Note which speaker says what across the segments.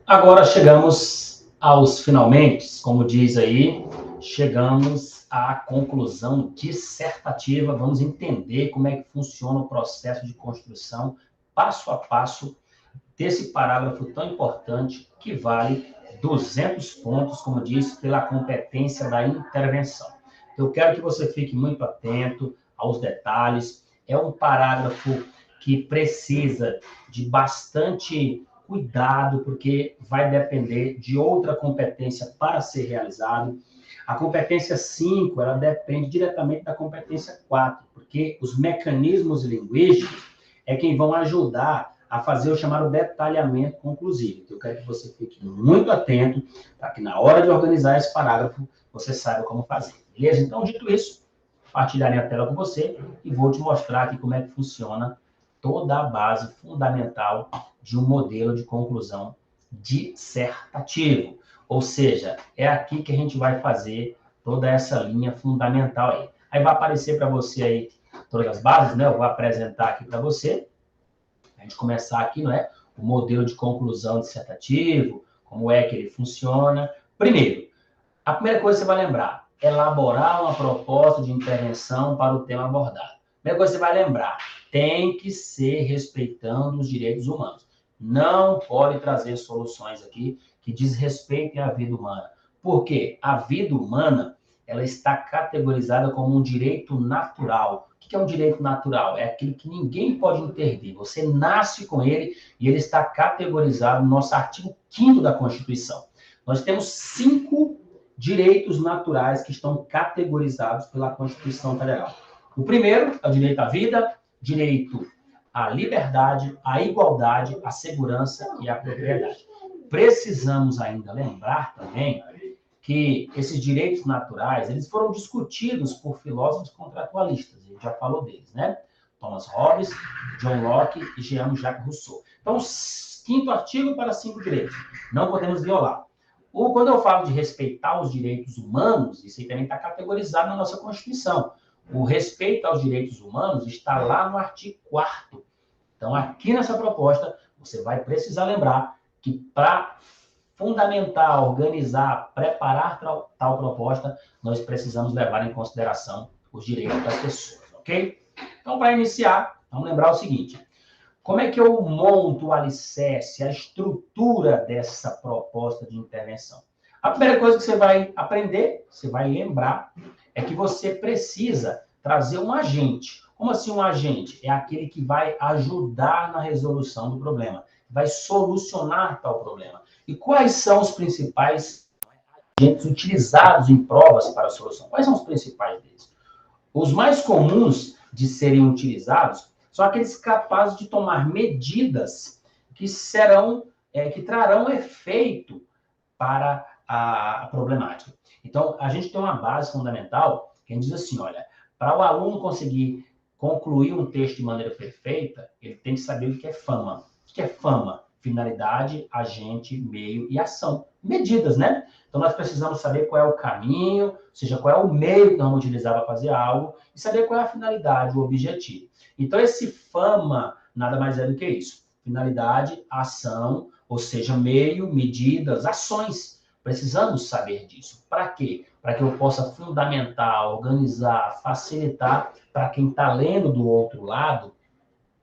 Speaker 1: Agora chegamos aos finalmente, como diz aí, chegamos à conclusão dissertativa. Vamos entender como é que funciona o processo de construção, passo a passo, desse parágrafo tão importante que vale 200 pontos, como diz, pela competência da intervenção. Eu quero que você fique muito atento aos detalhes. É um parágrafo que precisa de bastante cuidado, porque vai depender de outra competência para ser realizado. A competência 5, ela depende diretamente da competência 4, porque os mecanismos linguísticos é quem vão ajudar a fazer o chamado detalhamento conclusivo. Então, eu quero que você fique muito atento para que na hora de organizar esse parágrafo, você saiba como fazer. Beleza? Então, dito isso, partilharei a tela com você e vou te mostrar aqui como é que funciona toda a base fundamental de um modelo de conclusão dissertativo. Ou seja, é aqui que a gente vai fazer toda essa linha fundamental aí. Aí vai aparecer para você aí todas as bases, né? Eu vou apresentar aqui para você. A gente começar aqui, não é? O modelo de conclusão dissertativo, como é que ele funciona. Primeiro, a primeira coisa que você vai lembrar, elaborar uma proposta de intervenção para o tema abordado. A primeira coisa que você vai lembrar, tem que ser respeitando os direitos humanos. Não pode trazer soluções aqui que desrespeitem a vida humana. Por quê? A vida humana, ela está categorizada como um direito natural. O que é um direito natural? É aquele que ninguém pode intervir. Você nasce com ele e ele está categorizado no nosso artigo 5º da Constituição. Nós temos 5 direitos naturais que estão categorizados pela Constituição Federal. O primeiro é o direito à vida, direito à liberdade, à igualdade, à segurança e à propriedade. Precisamos ainda lembrar também que esses direitos naturais, eles foram discutidos por filósofos contratualistas, a gente já falou deles, né? Thomas Hobbes, John Locke e Jean-Jacques Rousseau. Então, 5º artigo para 5 direitos. Não podemos violar. Quando eu falo de respeitar os direitos humanos, isso aí também está categorizado na nossa Constituição. O respeito aos direitos humanos está lá no artigo 4º. Então, aqui nessa proposta, você vai precisar lembrar que para fundamentar, organizar, preparar tal proposta, nós precisamos levar em consideração os direitos das pessoas, ok? Então, para iniciar, vamos lembrar o seguinte: como é que eu monto o alicerce, a estrutura dessa proposta de intervenção? A primeira coisa que você vai aprender, você vai lembrar, é que você precisa trazer um agente. Como assim um agente? É aquele que vai ajudar na resolução do problema, vai solucionar tal problema. E quais são os principais agentes utilizados em provas para a solução? Quais são os principais deles? Os mais comuns de serem utilizados são aqueles capazes de tomar medidas que serão, que trarão efeito para a problemática. Então, a gente tem uma base fundamental que a gente diz assim, olha, para o aluno conseguir concluir um texto de maneira perfeita, ele tem que saber o que é fama. O que é fama? Finalidade, agente, meio e ação. Medidas, né? Então, nós precisamos saber qual é o caminho, ou seja, qual é o meio que nós vamos utilizar para fazer algo, e saber qual é a finalidade, o objetivo. Então, esse fama nada mais é do que isso. Finalidade, ação, ou seja, meio, medidas, ações. Precisamos saber disso. Para quê? Para que eu possa fundamentar, organizar, facilitar para quem está lendo do outro lado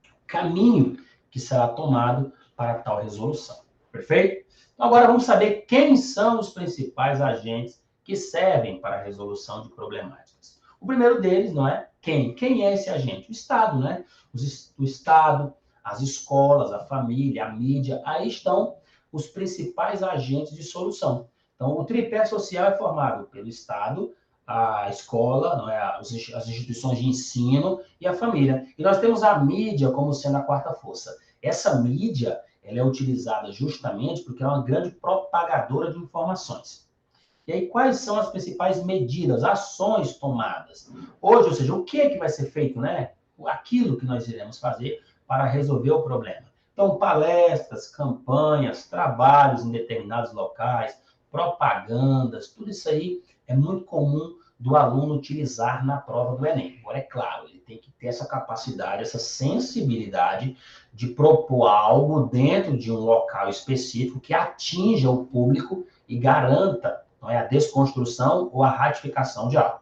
Speaker 1: o caminho que será tomado para tal resolução. Perfeito? Então, agora vamos saber quem são os principais agentes que servem para a resolução de problemáticas. O primeiro deles, não é? Quem? Quem é esse agente? O Estado, né? O Estado, as escolas, a família, a mídia, aí estão os principais agentes de solução. Então, o tripé social é formado pelo Estado, a escola, não é? As instituições de ensino e a família. E nós temos a mídia como sendo a quarta força. Essa mídia, ela é utilizada justamente porque é uma grande propagadora de informações. E aí, quais são as principais medidas, ações tomadas? Hoje, ou seja, o que é que vai ser feito, né? Aquilo que nós iremos fazer para resolver o problema. Então, palestras, campanhas, trabalhos em determinados locais, propagandas, tudo isso aí é muito comum do aluno utilizar na prova do Enem. Agora, é claro, ele tem que ter essa capacidade, essa sensibilidade de propor algo dentro de um local específico que atinja o público e garanta, não é, a desconstrução ou a ratificação de algo.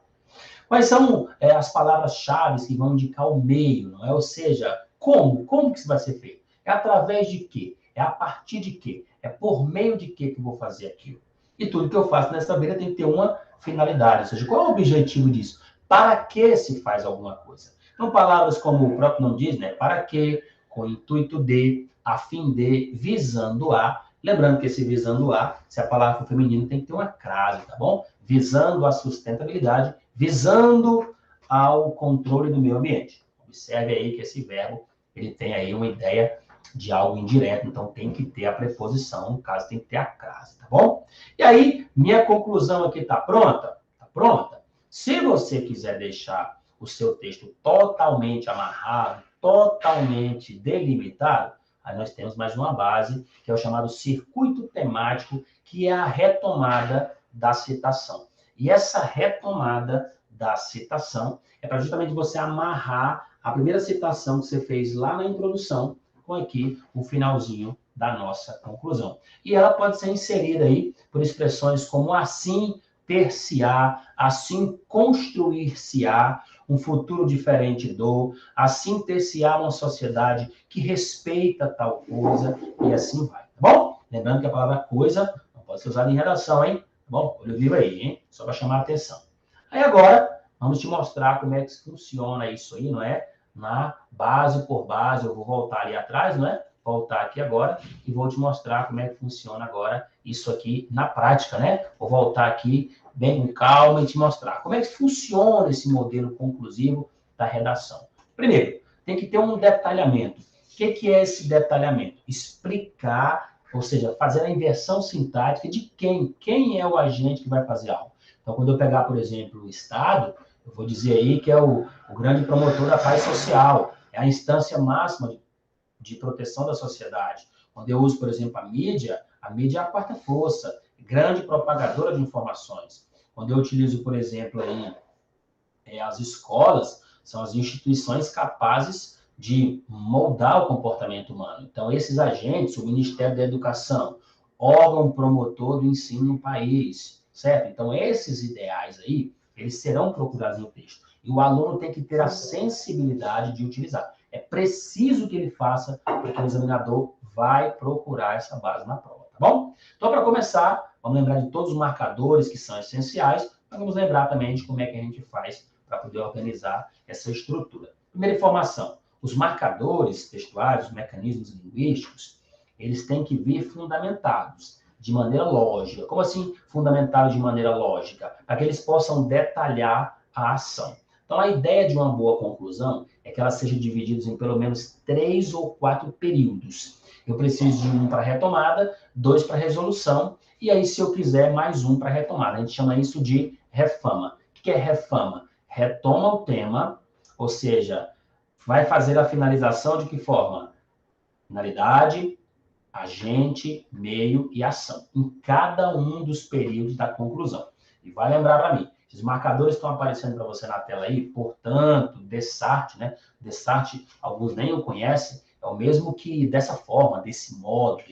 Speaker 1: Quais são as palavras-chave que vão indicar o meio, não é? Ou seja, como? Como que isso vai ser feito? É através de quê? É a partir de quê? É por meio de quê que eu vou fazer aquilo? E tudo que eu faço nessa vida tem que ter uma finalidade. Ou seja, qual é o objetivo disso? Para que se faz alguma coisa? Então, palavras como o próprio nome diz, né? Para que, com o intuito de, a fim de, visando a. Lembrando que esse visando a, se a palavra for feminino, tem que ter uma crase, tá bom? Visando a sustentabilidade, visando ao controle do meio ambiente. Observe aí que esse verbo, ele tem aí uma ideia de algo indireto, então tem que ter a preposição, no caso tem que ter a crase, tá bom? E aí, minha conclusão aqui tá pronta? Tá pronta? Se você quiser deixar o seu texto totalmente amarrado, totalmente delimitado, aí nós temos mais uma base, que é o chamado circuito temático, que é a retomada da citação. E essa retomada da citação é para justamente você amarrar a primeira citação que você fez lá na introdução com aqui o finalzinho da nossa conclusão. E ela pode ser inserida aí por expressões como assim ter-se-á, assim construir-se-á, um futuro diferente do, assim ter-se-á uma sociedade que respeita tal coisa, e assim vai, tá bom? Lembrando que a palavra coisa não pode ser usada em redação, hein? Tá bom? Olho vivo aí, hein? Só para chamar a atenção. Aí agora, vamos te mostrar como é que funciona isso aí, não é? Na base por base, eu vou voltar ali atrás, não é? Voltar aqui agora e vou te mostrar como é que funciona agora isso aqui na prática, né? Vou voltar aqui bem com calma e te mostrar como é que funciona esse modelo conclusivo da redação. Primeiro, tem que ter um detalhamento. O que é esse detalhamento? Explicar, ou seja, fazer a inversão sintática de quem é o agente que vai fazer algo. Então, quando eu pegar, por exemplo, o Estado, eu vou dizer aí que é o grande promotor da paz social, é a instância máxima de proteção da sociedade. Quando eu uso, por exemplo, a mídia é a quarta força, grande propagadora de informações. Quando eu utilizo, por exemplo, aí, as escolas, são as instituições capazes de moldar o comportamento humano. Então, esses agentes, o Ministério da Educação, órgão promotor do ensino no país, certo? Então, esses ideais aí, eles serão procurados no texto. E o aluno tem que ter a sensibilidade de utilizar. É preciso que ele faça, porque o examinador vai procurar essa base na prova, tá bom? Então, para começar, vamos lembrar de todos os marcadores que são essenciais, mas vamos lembrar também de como é que a gente faz para poder organizar essa estrutura. Primeira informação, os marcadores textuais, os mecanismos linguísticos, eles têm que vir fundamentados de maneira lógica. Como assim fundamentados de maneira lógica? Para que eles possam detalhar a ação. Então, a ideia de uma boa conclusão é que ela seja dividida em pelo menos 3 ou 4 períodos. Eu preciso de um para retomada, 2 para resolução, e aí, se eu quiser, mais um para retomada. A gente chama isso de refama. O que é refama? Retoma o tema, ou seja, vai fazer a finalização de que forma? Finalidade, agente, meio e ação, em cada um dos períodos da conclusão. E vai lembrar para mim, esses marcadores estão aparecendo para você na tela aí, portanto, Descartes, né? Descartes, alguns nem o conhecem, é o mesmo que dessa forma, desse modo,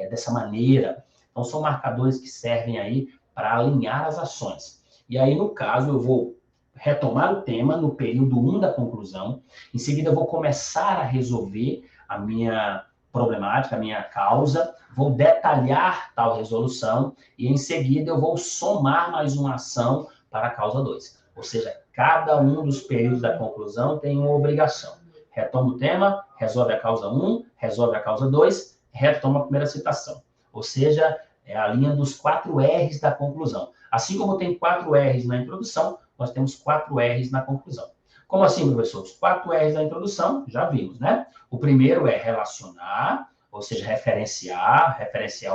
Speaker 1: dessa maneira. Então, são marcadores que servem aí para alinhar as ações. E aí, no caso, eu vou retomar o tema no período 1 da conclusão, em seguida eu vou começar a resolver a minha problemática, a minha causa, vou detalhar tal resolução e em seguida eu vou somar mais uma ação para a causa 2. Ou seja, cada um dos períodos da conclusão tem uma obrigação. Retoma o tema, resolve a causa 1, resolve a causa 2, retoma a primeira citação. Ou seja, é a linha dos 4 R's da conclusão. Assim como tem 4 R's na introdução, nós temos 4 R's na conclusão. Como assim, professor? Os 4 R's da introdução, já vimos, né? O primeiro é relacionar, ou seja, referenciar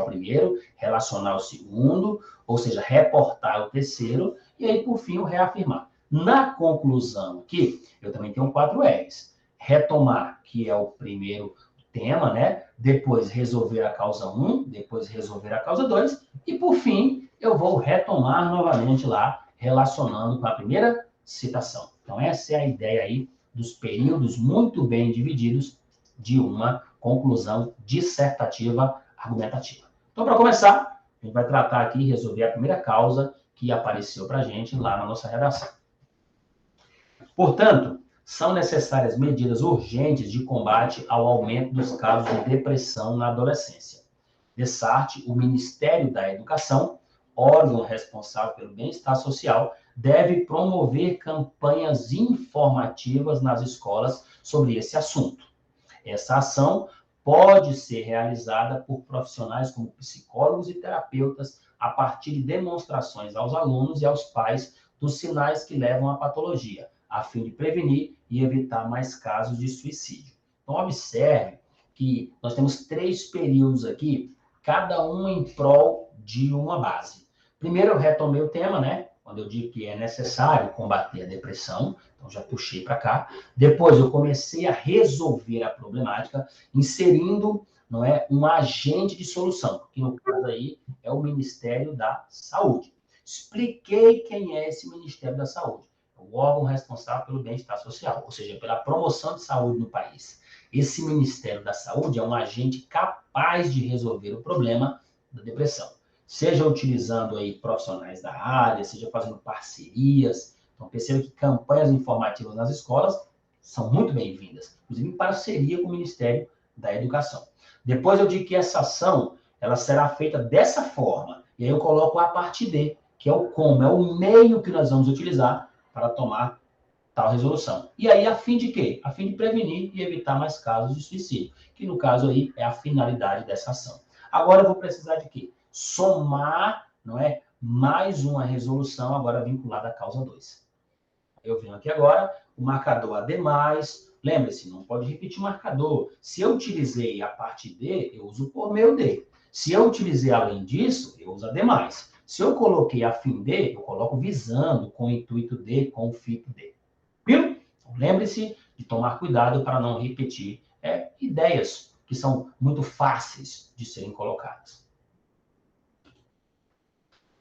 Speaker 1: o primeiro, relacionar o segundo, ou seja, reportar o terceiro, e aí, por fim, o reafirmar. Na conclusão aqui, eu também tenho 4 R's. Retomar, que é o primeiro tema, né? Depois resolver a causa 1, depois resolver a causa 2, e por fim, eu vou retomar novamente lá, relacionando com a primeira citação. Então, essa é a ideia aí dos períodos muito bem divididos de uma conclusão dissertativa argumentativa. Então, para começar, a gente vai tratar aqui e resolver a primeira causa que apareceu para a gente lá na nossa redação. Portanto, são necessárias medidas urgentes de combate ao aumento dos casos de depressão na adolescência. Dessarte, o Ministério da Educação, órgão responsável pelo bem-estar social, deve promover campanhas informativas nas escolas sobre esse assunto. Essa ação pode ser realizada por profissionais como psicólogos e terapeutas a partir de demonstrações aos alunos e aos pais dos sinais que levam à patologia, a fim de prevenir e evitar mais casos de suicídio. Então, observe que nós temos 3 períodos aqui, cada um em prol de uma base. Primeiro, eu retomei o tema, né? Quando eu digo que é necessário combater a depressão, então já puxei para cá. Depois, eu comecei a resolver a problemática, inserindo, não é, um agente de solução, que no caso aí é o Ministério da Saúde. Expliquei quem é esse Ministério da Saúde. O órgão responsável pelo bem-estar social, ou seja, pela promoção de saúde no país. Esse Ministério da Saúde é um agente capaz de resolver o problema da depressão, seja utilizando aí profissionais da área, seja fazendo parcerias. Então, perceba que campanhas informativas nas escolas são muito bem-vindas, inclusive em parceria com o Ministério da Educação. Depois eu digo que essa ação, ela será feita dessa forma, e aí eu coloco a parte D, que é o como, é o meio que nós vamos utilizar para tomar tal resolução. E aí, a fim de quê? A fim de prevenir e evitar mais casos de suicídio, que no caso aí é a finalidade dessa ação. Agora eu vou precisar de quê? Somar, não é? Mais uma resolução agora vinculada à causa 2. Eu venho aqui agora, o marcador AD+, lembre-se, não pode repetir o marcador. Se eu utilizei a parte D, eu uso por meio D. Se eu utilizei além disso, eu uso AD+. Se eu coloquei a fim D, eu coloco visando, com o intuito D, com o fito D. Viu? Então, lembre-se de tomar cuidado para não repetir ideias que são muito fáceis de serem colocadas.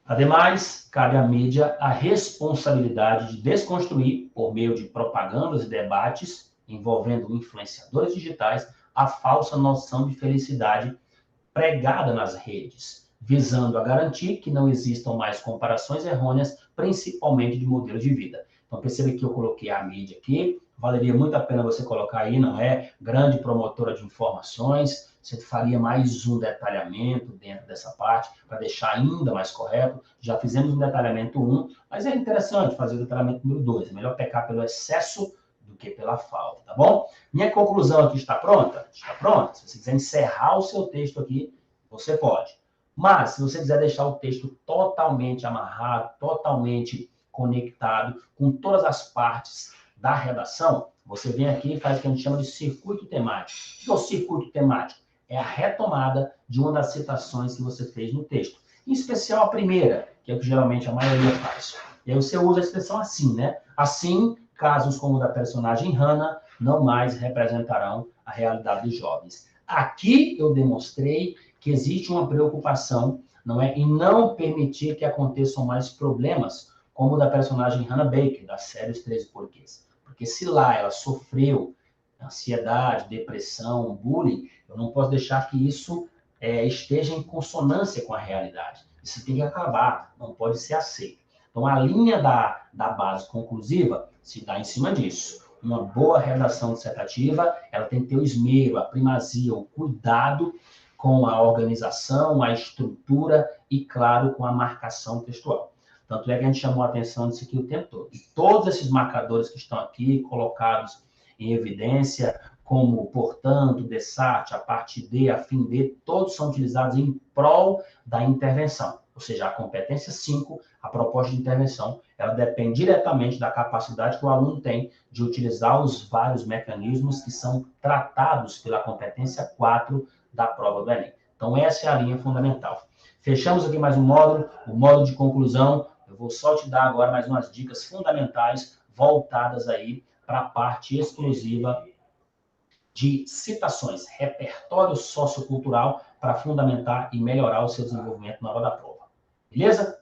Speaker 1: Ademais, cabe à mídia a responsabilidade de desconstruir, por meio de propagandas e debates envolvendo influenciadores digitais, a falsa noção de felicidade pregada nas redes, visando a garantir que não existam mais comparações errôneas, principalmente de modelos de vida. Então, perceba que eu coloquei a mídia aqui, valeria muito a pena você colocar aí, não é? Grande promotora de informações, você faria mais um detalhamento dentro dessa parte, para deixar ainda mais correto. Já fizemos um detalhamento 1, mas é interessante fazer o detalhamento número 2. É melhor pecar pelo excesso do que pela falta, tá bom? Minha conclusão aqui está pronta? Está pronta. Se você quiser encerrar o seu texto aqui, você pode. Mas, se você quiser deixar o texto totalmente amarrado, totalmente conectado com todas as partes da redação, você vem aqui e faz o que a gente chama de circuito temático. O que é o circuito temático? É a retomada de uma das citações que você fez no texto. Em especial a primeira, que é o que geralmente a maioria faz. E aí você usa a expressão assim, né? Assim, casos como o da personagem Hannah não mais representarão a realidade dos jovens. Aqui eu demonstrei que existe uma preocupação, não é, em não permitir que aconteçam mais problemas, como o da personagem Hannah Baker, da série Os 13 Porquês. Porque se lá ela sofreu ansiedade, depressão, bullying, eu não posso deixar que isso esteja em consonância com a realidade. Isso tem que acabar, não pode ser aceito. Então, a linha da base conclusiva se dá em cima disso. Uma boa redação dissertativa, ela tem que ter o esmero, a primazia, o cuidado com a organização, a estrutura e, claro, com a marcação textual. Tanto é que a gente chamou a atenção disso aqui o tempo todo. E todos esses marcadores que estão aqui colocados em evidência, como, portanto, dessarte, a parte D, a fim D, todos são utilizados em prol da intervenção. Ou seja, a competência 5, a proposta de intervenção, ela depende diretamente da capacidade que o aluno tem de utilizar os vários mecanismos que são tratados pela competência 4 da prova do Enem. Então, essa é a linha fundamental. Fechamos aqui mais um módulo, o módulo de conclusão. Eu vou só te dar agora mais umas dicas fundamentais voltadas aí para a parte exclusiva de citações, repertório sociocultural para fundamentar e melhorar o seu desenvolvimento na hora da prova. Beleza?